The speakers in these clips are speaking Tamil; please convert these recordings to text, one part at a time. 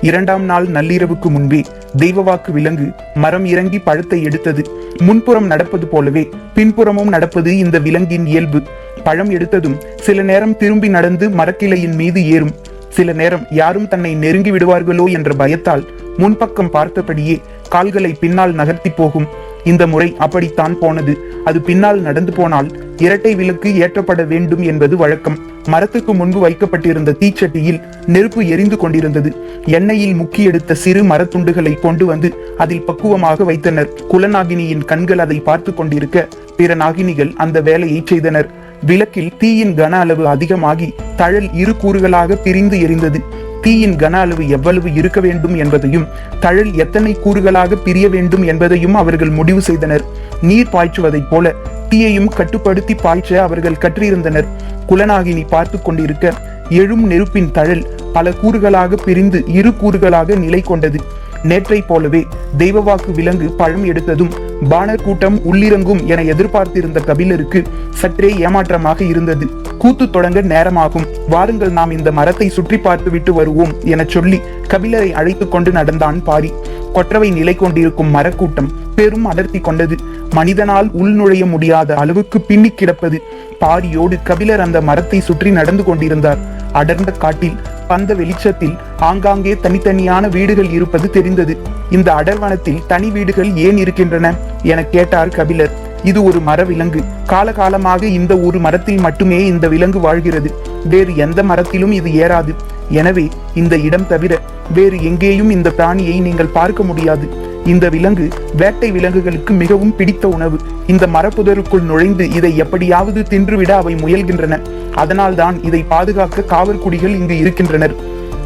2ஆம் நாள் நள்ளிரவுக்கு முன்பே தெய்வவாக்கு விலங்கு மரம் இறங்கி பழத்தை எடுத்தது. முன்புறம் நடப்பது போலவே பின்புறமும் நடப்பது இந்த விலங்கின் இயல்பு. பழம் எடுத்ததும் சில நேரம் திரும்பி நடந்து மரக்கிளையின் மீது ஏறும். சில நேரம் யாரும் தன்னை நெருங்கி விடுவார்களோ என்ற பயத்தால் முன்பக்கம் பார்த்தபடியே கால்களை பின்னால் நகர்த்தி போகும். இந்த முறை அப்படித்தான் போனது. அது பின்னால் நடந்து போனால் இரட்டை விளக்கு ஏற்றப்பட வேண்டும் என்பது வழக்கம். மரத்துக்கு முன்பு வைக்கப்பட்டிருந்த தீச்சட்டியில் நெருப்பு எரிந்து கொண்டிருந்தது. எண்ணெயில் முக்கி எடுத்த சிறு மரத்துண்டுகளை கொண்டு வந்து அதில் பக்குவமாக வைத்தனர். குலநாகினியின் கண்கள் அதை பார்த்து கொண்டிருக்க பிற நாகினிகள் அந்த வேலையை செய்தனர். விளக்கில் தீயின் கன அளவு அதிகமாகி தழல் இரு கூறுகளாக பிரிந்து எரிந்தது. தீயின் கன அளவு எவ்வளவு இருக்க வேண்டும் என்பதையும் தழல் எத்தனை கூறுகளாக பிரிய வேண்டும் என்பதையும் அவர்கள் முடிவு செய்தனர். நீர் பாய்ச்சுவதைப் போல தீயையும் கட்டுப்படுத்தி பாய்ச்ச அவர்கள் கற்றிருந்தனர். குலநாகினி பார்த்து கொண்டிருக்க எழும் நெருப்பின் தழல் பல கூறுகளாக பிரிந்து இரு கூறுகளாக நிலை கொண்டது. நேற்றை போலவே தெய்வவாக்கு விலங்கு பழம் எடுத்ததும் பாணர் கூட்டம் உள்ளிறங்கும் என எதிர்பார்த்திருந்த கபிலருக்கு சற்றே ஏமாற்றமாக இருந்தது. கூத்து தொடங்க நேரமாகும், வாருங்கள் நாம் இந்த மரத்தை சுற்றி பார்த்து விட்டு வருவோம் என சொல்லி கபிலரை அழைத்து கொண்டு நடந்தான் பாரி. கொற்றவை நிலை கொண்டிருக்கும் மரக்கூட்டம் பெரும் அடர்த்தி கொண்டது. மனிதனால் உள்நுழைய முடியாத அளவுக்கு பின்னி கிடப்பது. பாரியோடு கபிலர் அந்த மரத்தை சுற்றி நடந்து கொண்டிருந்தார். அடர்ந்த காட்டில் பந்த வெளிச்சத்தில் ஆங்காங்கே தனித்தனியான வீடுகள் இருப்பது தெரிந்தது. இந்த அடர்வனத்தில் தனி வீடுகள் ஏன் இருக்கின்றன என கேட்டார் கபிலர். இது ஒரு மர விலங்கு. காலகாலமாக இந்த ஒரு மரத்தில் மட்டுமே இந்த விலங்கு வாழ்கிறது. வேறு எந்த மரத்திலும் இது ஏறாது. எனவே இந்த இடம் தவிர வேறு எங்கேயும் இந்த பிராணியை நீங்கள் பார்க்க முடியாது. இந்த விலங்கு வேட்டை விலங்குகளுக்கு மிகவும் பிடித்த உணவு. இந்த மரப்புதருக்குள் நுழைந்து இதை எப்படியாவது தின்றுவிட அவை முயல்கின்றன. அதனால்தான் இதை பாதுகாக்க காவற்குடிகள் இங்கு இருக்கின்றனர்.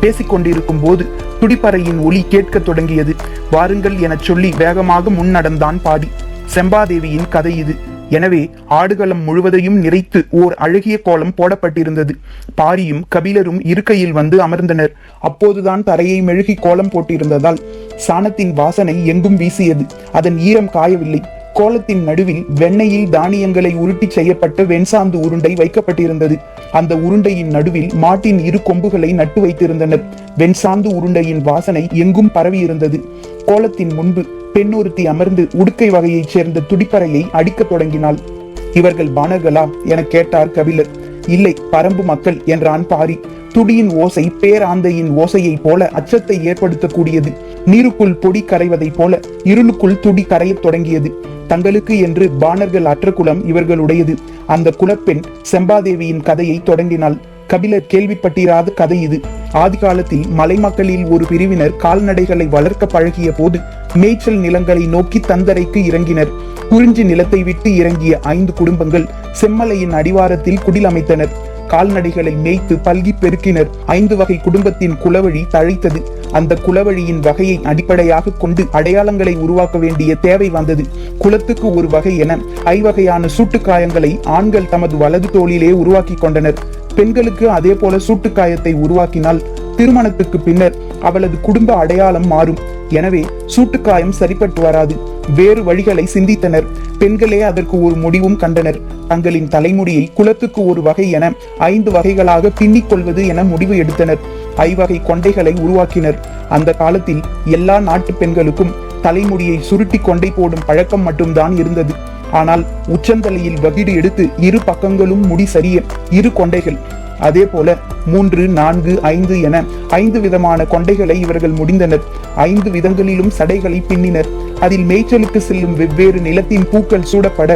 பேசிக்கொண்டிருக்கும் போது துடிப்பறையின் ஒலி கேட்க தொடங்கியது. வாருங்கள் என சொல்லி வேகமாக முன் நடந்தான் பாரி. செம்பாதேவியின் கதை இது. எனவே ஆடுகளம் முழுவதையும் நிறைத்து ஓர் அழகிய கோலம் போடப்பட்டிருந்தது. பாரியும் கபிலரும் இருக்கையில் வந்து அமர்ந்தனர். அப்போதுதான் தரையை மெழுகி கோலம் போட்டிருந்ததால் சாணத்தின் வாசனை எங்கும் வீசியது. அதன் ஈரம் காயவில்லை. கோலத்தின் நடுவில் வெண்ணெயில் தானியங்களை உருட்டி செய்யப்பட்ட வெண்சாந்து உருண்டை வைக்கப்பட்டிருந்தது. அந்த உருண்டையின் நடுவில் மாட்டின் இரு கொம்புகளை நட்டு வைத்திருந்தனர். வெண்சாந்து உருண்டையின் வாசனை எங்கும் பரவியிருந்தது. கோலத்தின் முன்பு பெண்ணொருத்தி அமர்ந்து உடுக்கை வகையைச் சேர்ந்த துடிப்பறையை அடிக்க தொடங்கினாள். இவர்கள் பாணர்களா என கேட்டார் கபிலர். இல்லை, பரம்பு மக்கள் என்றான் பாரி. துடியின் ஓசை பேராந்தையின் ஓசையை போல அச்சத்தை ஏற்படுத்தக்கூடியது. நீருக்குள் பொடி கரைவதை போல இருளுக்குள் துடி கரையத் தொடங்கியது. தங்களுக்கு என்று பாணர்கள் அற்ற குலம் இவர்களுடையது. அந்த குலப்பெண் செம்பாதேவியின் கதையை தொடங்கினாள். கபிலர் கேள்விப்பட்டிராத கதை இது. ஆதி காலத்தில் மலை மக்களில் ஒரு பிரிவினர் கால்நடைகளை வளர்க்க பழகிய போது மேய்ச்சல் நிலங்களை நோக்கி தந்தரைக்கு இறங்கினர். குறிஞ்சி நிலத்தை விட்டு இறங்கிய 5 குடும்பங்கள் செம்மலையின் அடிவாரத்தில் குடில் அமைத்தனர். கால்நடைகளை மேய்த்து பல்கி பெருக்கினர். 5 வகை குடும்பத்தின் குலவழி தழைத்தது. அந்த குலவழியின் வகையை அடிப்படையாக கொண்டு அடையாளங்களை உருவாக்க வேண்டிய தேவை வந்தது. குலத்துக்கு ஒரு வகை என 5 வகையான சூட்டுக்காயங்களை ஆண்கள் தமது வலது தோளிலே உருவாக்கி கொண்டனர். பெண்களுக்கு அதே போல சூட்டுக்காயத்தை உருவாக்கினால் திருமணத்துக்கு பின்னர் அவளது குடும்ப அடையாளம் மாறும். எனவே சூட்டுக்காயம் சரிப்பட்டு வராது. வேறு வழிகளை சிந்தித்தனர். பெண்களே அதற்கு ஒரு முடிவும் கண்டனர். தங்களின் தலைமுடியை குலத்துக்கு ஒரு வகை என 5 வகைகளாக பின்னிக் கொள்வது என முடிவு எடுத்தனர். 5 வகை கொண்டைகளை உருவாக்கினர். அந்த காலத்தில் எல்லா நாட்டு பெண்களுக்கும் தலைமுடியை சுருட்டி கொண்டை போடும் பழக்கம் மட்டும்தான் இருந்தது. ஆனால் உச்சந்தலையில் வகிடு எடுத்து இரு பக்கங்களும் முடி சரிய 2 கொண்டைகள். அதே போல 3, 4, 5 என 5 விதமான கொண்டைகளை இவர்கள் முடிந்தனர். 5 விதங்களிலும் சடைகளை பின்னினர். அதில் மேய்ச்சலுக்கு செல்லும் வெவ்வேறு நிலத்தின் பூக்கள் சூடப்பட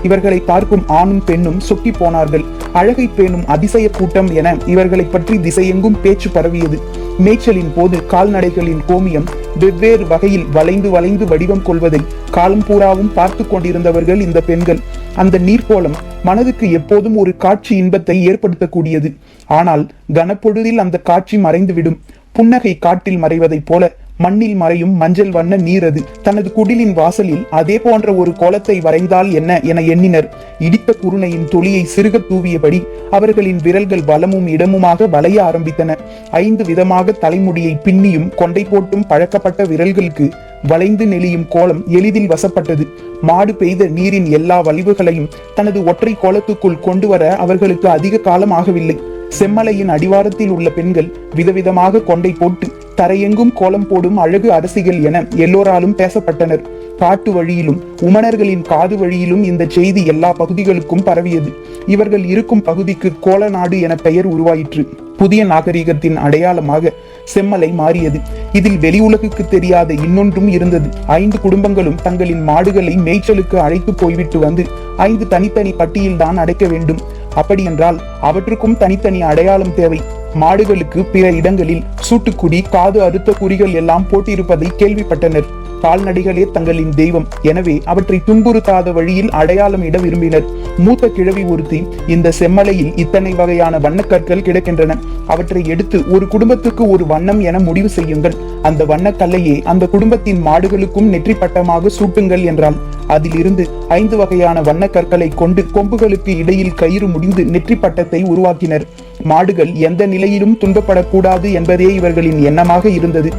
இவர்களை பார்க்கும் ஆணும் பெண்ணும் சொக்கி போனார்கள். அழகை பேணும் அதிசய கூட்டம் என இவர்களை பற்றி திசையெங்கும் பேச்சு பரவியது. மேய்ச்சலின் போது கால்நடைகளின் கோமியம் வெவ்வேறு வகையில் வளைந்து வளைந்து வடிவம் கொள்வதை காலம் பூராவும் பார்த்து கொண்டிருந்தவர்கள் இந்த பெண்கள். அந்த நீர்க்கோலம் மனதுக்கு எப்போதும் ஒரு காட்சி இன்பத்தை ஏற்படுத்தக்கூடியது. ஆனால் கனப்பொழுதில் அந்த காட்சி மறைந்துவிடும். புன்னகை காட்டில் மறைவதைப் போல மண்ணில் மறையும் மஞ்சள் வண்ண நீர் அது. தனது குடிலின் வாசலில் அதே போன்ற ஒரு கோலத்தை வரைந்தால் என்ன என எண்ணினர். இடித்த குருணையின் தொலியை சிறுக தூவியபடி அவர்களின் விரல்கள் வலமும் இடமுமாக வளைய ஆரம்பித்தன. 5 விதமாக தலைமுடியை பின்னியும் கொண்டை போட்டும் பழக்கப்பட்ட விரல்களுக்கு வளைந்து நெளியும் கோலம் எளிதில் வசப்பட்டது. மாடு பெய்த நீரின் எல்லா வலிவுகளையும் தனது ஒற்றை கோலத்துக்குள் கொண்டு வர அவர்களுக்கு அதிக காலம் ஆகவில்லை. செம்மலையின் அடிவாரத்தில் உள்ள பெண்கள் விதவிதமாக கொண்டை போட்டு தரையெங்கும் கோலம் போடும் அழகு அரசிகள் என எல்லோராலும் பேசப்பட்டனர். காட்டு வழியிலும் உமணர்களின் காது வழியிலும் இந்த செய்தி எல்லா பகுதிகளுக்கும் பரவியது. இவர்கள் இருக்கும் பகுதிக்கு கோலநாடு என பெயர் உருவாயிற்று. புதிய நாகரிகத்தின் அடையாளமாக செம்மலை மாறியது. இதில் வெளி உலகுக்கு தெரியாத இன்னொன்றும் இருந்தது. 5 குடும்பங்களும் தங்களின் மாடுகளை மேய்ச்சலுக்கு அழைத்து போய்விட்டு வந்து 5 தனித்தனி பட்டியில் தான் அடைக்க வேண்டும். அப்படியென்றால் அவற்றுக்கும் தனித்தனி அடையாளம் தேவை. மாடுகளுக்கு பிற இடங்களில் சூட்டுக்குடி, காது அறுத்த குறிகள் எல்லாம் போட்டிருப்பதை கேள்விப்பட்டனர். கால்நடைகளே தங்களின் தெய்வம், எனவே அவற்றை துன்புறுத்தாத வழியில் அடையாளம் இட விரும்பினர். மூத்த கிழவி ஒருத்தி, இந்த செம்மலையில் இத்தனை வகையான வண்ணக்கற்கள் கிடக்கின்றன, அவற்றை எடுத்து ஒரு குடும்பத்துக்கு ஒரு வண்ணம் என முடிவு செய்யுங்கள். அந்த வண்ணக்கல்லையே அந்த குடும்பத்தின் மாடுகளுக்கும் நெற்றி பட்டமாக சூட்டுங்கள் என்றால் அதிலிருந்து 5 வகையான வண்ணக்கற்களை கொண்டு கொம்புகளுக்கு இடையில் கயிறு முடிந்து நெற்றி பட்டத்தை உருவாக்கினர். மாடுகள் எந்த நிலையிலும் துன்பப்படக்கூடாது என்பதே இவர்களின் எண்ணமாக இருந்தது.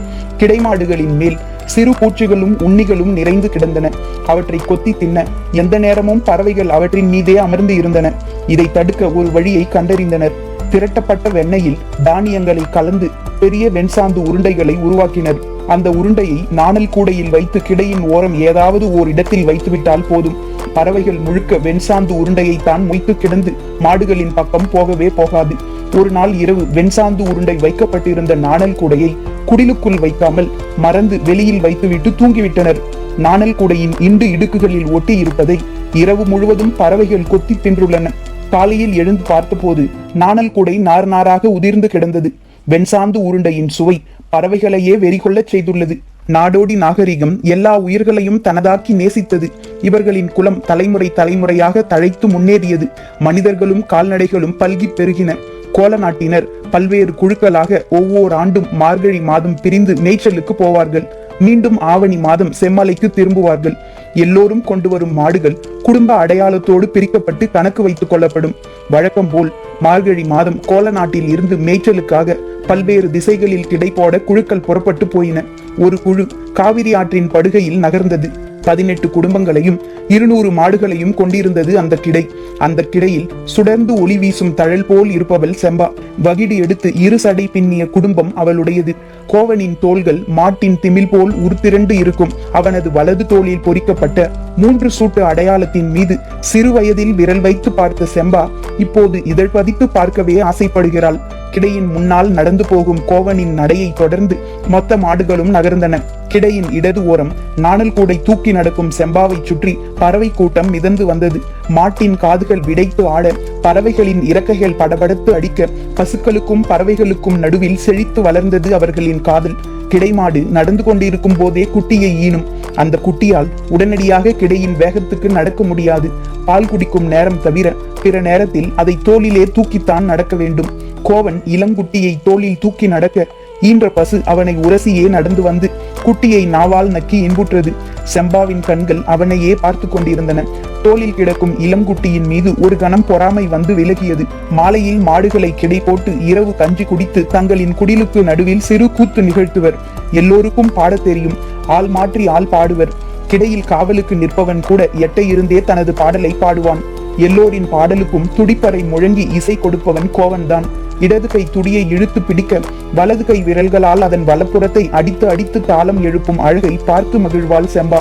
கிடைமாடுகளின் மேல் சிறு பூச்சிகளும் உண்ணிகளும் நிறைந்து கிடந்தன. அவற்றை கொத்தி தின்ன எந்த நேரமும் பறவைகள் அவற்றின் மீதே அமர்ந்து இருந்தன. இதை தடுக்க ஒரு வழியை கண்டறிந்தனர். திரட்டப்பட்ட வெண்ணெயில் தானியங்களை கலந்து பெரிய வெண்சாந்து உருண்டைகளை உருவாக்கினர். அந்த உருண்டையை நாணல் கூடையில் வைத்து கிடையின் ஓரம் ஏதாவது ஓர் இடத்தில் வைத்துவிட்டால் போதும். பறவைகள் முழுக்க வெண்சாந்து உருண்டையை தான் மொய்த்து கிடந்து மாடுகளின் பக்கம் போகவே போகாது. ஒரு நாள் இரவு வெண்சாந்து உருண்டை வைக்கப்பட்டிருந்த நாணல் கூடையை குடிலுக்குள் வைக்காமல் மறந்து வெளியில் வைத்துவிட்டு தூங்கிவிட்டனர். நாணல் கூடையின் இண்டு இடுக்குகளில் ஒட்டி இருப்பதை இரவு முழுவதும் பறவைகள் கொத்தி தின்றுள்ளன. காலையில் எழுந்து பார்த்தபோது நாணல் கூடை நார் நாராக உதிர்ந்து கிடந்தது. வெண்சாந்து உருண்டையின் சுவை பறவைகளையே வெறிகொள்ளச் செய்துள்ளது. நாடோடி நாகரிகம் எல்லா உயிர்களையும் தனதாக்கி நேசித்தது. இவர்களின் குலம் தலைமுறை தலைமுறையாக தழைத்து முன்னேறியது. மனிதர்களும் கால்நடைகளும் பல்கி பெருகின. கோல நாட்டினர் பல்வேறு குழுக்களாக ஒவ்வொரு ஆண்டும் மார்கழி மாதம் பிரிந்து மேய்ச்சலுக்கு போவார்கள். மீண்டும் ஆவணி மாதம் செம்மலைக்கு திரும்புவார்கள். எல்லோரும் கொண்டு வரும் மாடுகள் குடும்ப அடையாளத்தோடு பிரிக்கப்பட்டு கணக்கு வைத்துக் கொள்ளப்படும். வழக்கம் போல் மார்கழி மாதம் கோல நாட்டில் இருந்து மேய்ச்சலுக்காக பல்வேறு திசைகளில் கிடை போட குழுக்கள் புறப்பட்டு போயின. ஒரு குழு காவிரி ஆற்றின் படுகையில் நகர்ந்தது. 18 குடும்பங்களையும் 200 மாடுகளையும் கொண்டிருந்தது அந்த கிடை. அந்த கிடையில் சுடர்ந்து ஒளி வீசும் தழல் போல் இருப்பவள் செம்பா. வகிடு எடுத்து 2 சடை பின்னிய குடும்பம் அவளுடையது. கோவனின் தோள்கள் மாட்டின் திமில் போல் உருத்திரண்டு இருக்கும். அவனது வலது தோளில் பொறிக்கப்பட்ட 3 சூட்டு அடையாளத்தின் மீது சிறு வயதில் விரல் வைத்து பார்த்த செம்பா இப்போது இதழ் பதித்து பார்க்கவே ஆசைப்படுகிறாள். கிடையின் முன்னால் நடந்து போகும் கோவனின் நடையை தொடர்ந்து மொத்த மாடுகளும் நகர்ந்தன. கிடையின் இடது ஓரம் நாணல் கூடை தூக்கி நடக்கும் செம்பாவை சுற்றி பறவை கூட்டம் மிதந்து வந்தது. மாட்டின் காதுகள் விடைத்து ஆட, பறவைகளின் இறக்கைகள் படபடத்து அடிக்க, பசுக்களுக்கும் பறவைகளுக்கும் நடுவில் செழித்து வளர்ந்தது அவர்களின் காதல். கிடைமாடு நடந்து கொண்டிருக்கும் போதே குட்டியை ஈனும். அந்த குட்டியால் உடனடியாக கிடையின் வேகத்துக்கு நடக்க முடியாது. பால் குடிக்கும் நேரம் தவிர பிற நேரத்தில் அதை தோளிலே தூக்கித்தான் நடக்க வேண்டும். கோவன் இளங்குட்டியை தோளில் தூக்கி நடக்க ஈன்ற பசு அவனை உரசியே நடந்து வந்து குட்டியை நாவால் நக்கி இன்புற்றது. செம்பாவின் கண்கள் அவனையே பார்த்து கொண்டிருந்தன. தோளில் கிடக்கும் இளங்குட்டியின் மீது ஒரு கணம் பொறாமை வந்து விலகியது. மாலையில் மாடுகளை கிடை போட்டு இரவு கஞ்சி குடித்து தங்களின் குடிலுக்கு நடுவில் சிறு கூத்து நிகழ்த்துவர். எல்லோருக்கும் பாடத் தெரியும். ஆள் மாற்றி ஆள் பாடுவர். கிடையில் காவலுக்கு நிற்பவன் கூட எட்ட இருந்தே தனது பாடலை பாடுவான். எல்லோரின் பாடலுக்கும் துடிப்பறை முழங்கி இசை கொடுப்பவன் கோவன்தான். இடது கை துடியை இழுத்து பிடிக்க வலது கை விரல்களால் அதன் வலப்புறத்தை அடித்து அடித்து தாளம் எழுப்பும் அழகை பார்த்து மகிழ்வாள் செம்பா.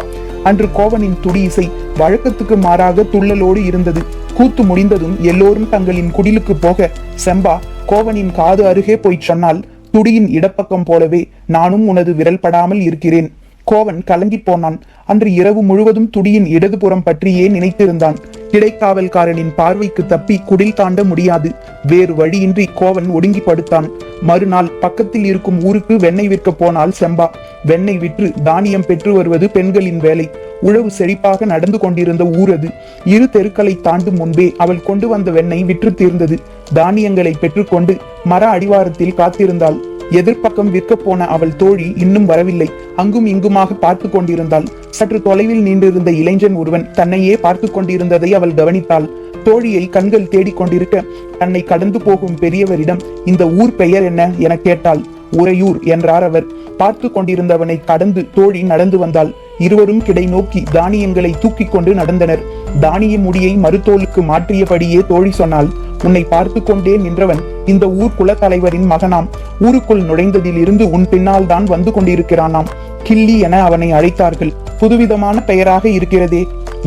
அன்று கோவனின் துடி இசை வழக்கத்துக்கு மாறாக துள்ளலோடு இருந்தது. கூத்து முடிந்ததும் எல்லோரும் தங்களின் குடிலுக்கு போக செம்பா கோவனின் காது அருகே போய் சொன்னால், துடியின் இடப்பக்கம் போலவே நானும் உனது விரல் படாமல் இருக்கிறேன். கோவன் கலங்கி போனான். அன்று இரவு முழுவதும் துடியின் இடதுபுறம் பற்றியே நினைத்திருந்தான். கிடைக்காவல்காரனின் பார்வைக்கு தப்பி குடில் தாண்ட முடியாது. வேறு வழியின்றி கோவன் ஒடுங்கி படுத்தான். மறுநாள் பக்கத்தில் இருக்கும் ஊருக்கு வெண்ணெய் விற்க போனால் செம்பா. வெண்ணெய் விற்று தானியம் பெற்று வருவது பெண்களின் வேலை. உழவு செழிப்பாக நடந்து கொண்டிருந்த ஊர் அது. 2 தெருக்களை தாண்டும் முன்பே அவள் கொண்டு வந்த வெண்ணெய் விற்று தீர்ந்தது. தானியங்களை பெற்றுக்கொண்டு மர அடிவாரத்தில் காத்திருந்தாள். எதிர்ப்பக்கம் விற்க போன அவள் தோழி இன்னும் வரவில்லை. அங்கும் இங்குமாக பார்த்து கொண்டிருந்தாள். சற்று தொலைவில் நின்றிருந்த இளைஞன் ஒருவன் தன்னையே பார்த்து கொண்டிருந்ததை அவள் கவனித்தாள். தோழியை கண்கள் தேடிக்கொண்டிருக்க தன்னை கடந்து போகும் பெரியவரிடம் இந்த ஊர் பெயர் என்ன என கேட்டாள். உறையூர் என்றார் அவர். பார்த்து கொண்டிருந்தவனை கடந்து தோழி நடந்து வந்தாள். இருவரும் கிடை நோக்கி தானியங்களை தூக்கி கொண்டு நடந்தனர். தானிய முடியை மறுத்தோலுக்கு மாற்றியபடியே தோழி சொன்னாள், உன்னை பார்த்து கொண்டே நின்றவன் இந்த ஊர் குலத்தலைவரின் மகனாம். ஊருக்குள் நுழைந்ததில் இருந்து உன் பின்னால் தான் வந்து கொண்டிருக்கிறானாம். கிள்ளி என அவனை அழைத்தார்கள். புதுவிதமான பெயராக இருக்கிறதே.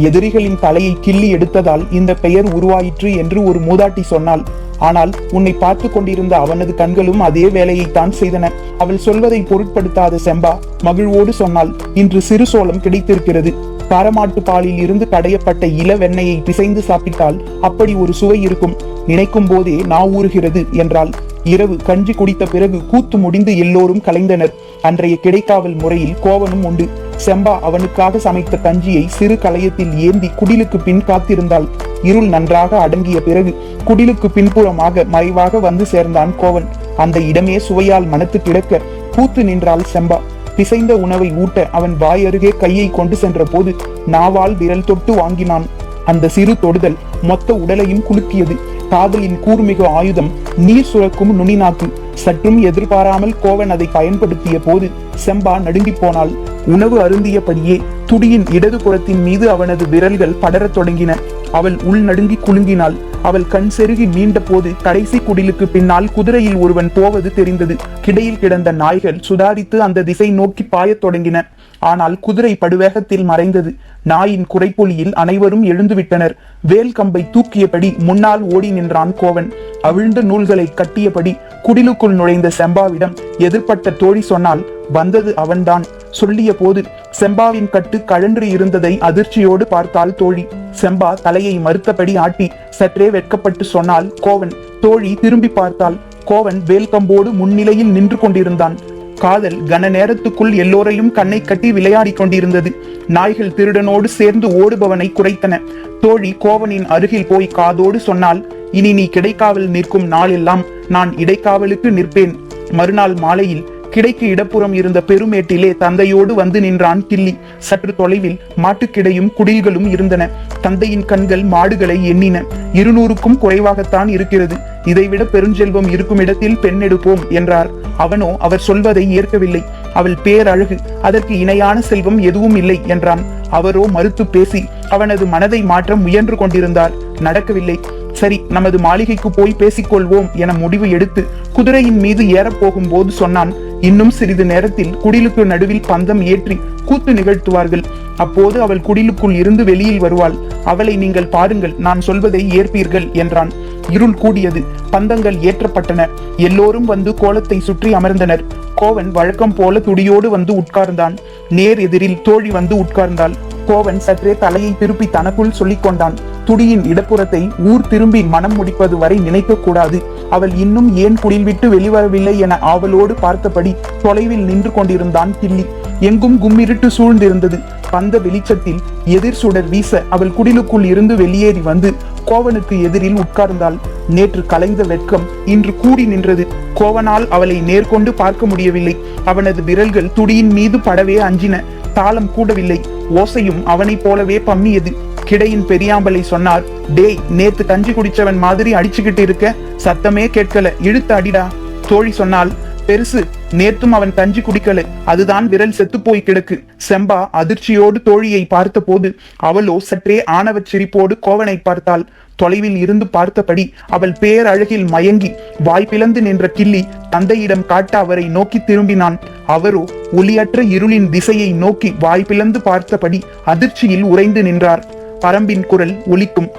எதிரிகளின் தலையை கிள்ளி எடுத்ததால் இந்த பெயர் உருவாயிற்று என்று ஒரு மூதாட்டி சொன்னாள். ஆனால் உன்னை பார்த்து கொண்டிருந்த அவனது கண்களும் அதே வேலையைத்தான் செய்தன. அவள் சொல்வதை பொருட்படுத்தாத செம்பா மகிழ்வோடு சொன்னாள், இன்று சிறு சோளம் கிடைத்திருக்கிறது. பாரமாட்டு பாலில் இருந்து கடையப்பட்ட இள வெண்ணெயை பிசைந்து சாப்பிட்டால் அப்படி ஒரு சுவை இருக்கும். நினைக்கும் போதே ஊறுகிறது என்றாள். இரவு கஞ்சி குடித்த பிறகு கூத்து முடிந்து எல்லோரும் கலைந்தனர். அன்றைய கிடைக்காவல் முறையில் கோவனும் உண்டு. செம்பா அவனுக்காக சமைத்த கஞ்சியை சிறு கலையத்தில் ஏந்தி குடிலுக்கு பின் காத்திருந்தாள். இருள் நன்றாக அடங்கிய பிறகு குடிலுக்கு பின்புறமாக மறைவாக வந்து சேர்ந்தான் கோவன். அந்த இடமே சுவையால் மனத்து கிடக்க பூத்து நின்றாள் செம்பா. பிசைந்த உணவை ஊட்ட அவன் வாய் அருகே கையை கொண்டு சென்ற போது நாவால் விரல் தொட்டு வாங்கினான். அந்த சிறு தொடுதல் மொத்த உடலையும் குலுக்கியது. காதலின் கூர்மிகு ஆயுதம் நீர் சுரக்கும் நுனிநாக்கு. சற்றும் எதிர்பாராமல் கோவன் அதை பயன்படுத்திய போது செம்பா நடுங்கி போனாள். உணவு அருந்தியபடியே துடியின் இடது புறத்தின் மீது அவனது விரல்கள் படரத் தொடங்கின. அவள் உள் நடுங்கி குலுங்கினாள். அவள் கண் செருகி நீண்ட போது கடைசி குடிலுக்கு பின்னால் குதிரையில் ஒருவன் போவது தெரிந்தது. கிடையில் கிடந்த நாய்கள் சுதாரித்து அந்த திசை நோக்கி பாயத் தொடங்கின. ஆனால் குதிரை படுவேகத்தில் மறைந்தது. நாயின் குறைப்பொலியில் அனைவரும் எழுந்துவிட்டனர். வேல் கம்பை தூக்கியபடி முன்னால் ஓடி நின்றான் கோவன். அவிழ்ந்த நூல்களை கட்டியபடி குடிலுக்குள் நுழைந்த செம்பாவிடம் எதிர்பட்ட தோழி சொன்னால், வந்தது அவன்தான். சொல்லிய போது செம்பாவின் கட்டு கழன்று இருந்ததை அதிர்ச்சியோடு பார்த்தாள் தோழி. செம்பா தலையை மறுத்தபடி ஆட்டி சற்றே வெட்கப்பட்டு சொன்னால் கோவன். தோழி திரும்பி பார்த்தாள். கோவன் வேல்கம்போடு முன்னிலையில் நின்று கொண்டிருந்தான். காதல் கன நேரத்துக்குள் எல்லோரையும் கண்ணை கட்டி விளையாடி கொண்டிருந்தது. நாய்கள் திருடனோடு சேர்ந்து ஓடுபவனை குறைத்தன. தோழி கோவனின் அருகில் போய் காதோடு சொன்னால், இனி நீ கிடைக்காவல் நிற்கும் நாளெல்லாம் நான் இடைக்காவலுக்கு நிற்பேன். மறுநாள் மாலையில் கிடைக்கு இடப்புறம் இருந்த பெருமேட்டிலே தந்தையோடு வந்து நின்றான் கிள்ளி. சற்று தொலைவில் மாட்டுக்கிடையும் குடில்களும் இருந்தன. தந்தையின் கண்கள் மாடுகளை எண்ணின. 200க்கும் குறைவாகத்தான் இருக்கிறது. இதைவிட பெருஞ்செல்வம் இருக்கும் இடத்தில் பெண் எடுப்போம் என்றார். அவனோ அவர் சொல்வதை ஏற்கவில்லை. அவள் பேரழகு, அதற்கு இணையான செல்வம் எதுவும் இல்லை என்றான். அவரோ மறுத்து பேசி அவனது மனதை மாற்ற முயன்று கொண்டிருந்தார். நடக்கவில்லை. சரி, நமது மாளிகைக்கு போய் பேசிக்கொள்வோம் என முடிவு எடுத்து குதிரையின் மீது ஏறப்போகும் போது சொன்னான், இன்னும் சிறிது நேரத்தில் குடிலுக்கு நடுவில் பந்தம் ஏற்றி கூத்து நிகழ்த்துவார்கள். அப்போது அவள் குடிலுக்குள் இருந்து வெளியில் வருவாள். அவளை நீங்கள் பாருங்கள், நான் சொல்வதை ஏற்பீர்கள் என்றான். இருள் கூடியது. பந்தங்கள் ஏற்றப்பட்டன. எல்லோரும் வந்து கோலத்தை சுற்றி அமர்ந்தனர். கோவன் வழக்கம் போல துடியோடு வந்து உட்கார்ந்தான். நேர் எதிரில் தோழி வந்து உட்கார்ந்தாள். கோவன் சற்றே தலையை திருப்பி தனக்குள் சொல்லிக் கொண்டான், துடியின் இடப்புறத்தை ஊர் திரும்பி மனம் முடிப்பது வரை நினைக்க கூடாது. அவள் இன்னும் ஏன் குடில் விட்டு வெளிவரவில்லை என ஆவலோடு பார்த்தபடி தொலைவில் நின்று கொண்டிருந்தான் கிள்ளி. எங்கும் கும்மிருட்டு சூழ்ந்திருந்தது. பந்த வெளிச்சத்தில் எதிர் சுடர் வீச அவள் குடிலுக்குள் இருந்து வெளியேறி வந்து கோவனுக்கு எதிரில் உட்கார்ந்தாள். நேற்று கலைந்த வெட்கம் இன்று கூடி நின்றது. கோவனால் அவளை நேர்கொண்டு பார்க்க முடியவில்லை. அவனது விரல்கள் துடியின் மீது படவே அஞ்சின. தாளம் கூடவில்லை. ஓசையும் அவனை போலவே பம்மியது. கிடையின் பெரியாம்பலை சொன்னார், டேய், நேத்து கஞ்சி குடிச்சவன் மாதிரி அடிச்சுக்கிட்டு இருக்க, சத்தமே கேட்கல, இழுத்து அடிடா. தோழி சொன்னால், பெருசு, நேத்தும் அவன் கஞ்சி குடிக்கல, அதுதான் விரல் செத்து போய் கிடக்கு. செம்பா அதிர்ச்சியோடு தோழியை பார்த்த போது அவளோ சற்றே ஆணவச் சிரிப்போடு கோவனை பார்த்தாள். தொலைவில் இருந்து பார்த்தபடி அவள் பேரழகில் மயங்கி வாய் பிளந்து நின்ற கிள்ளி தந்தையிடம் காட்ட அவரை நோக்கி திரும்பினான். அவரோ ஒளியற்ற இருளின் திசையை நோக்கி வாய் பிளந்து பார்த்தபடி அதிர்ச்சியில் உறைந்து நின்றார். பரம்பின் குரல் ஒலிக்கும்.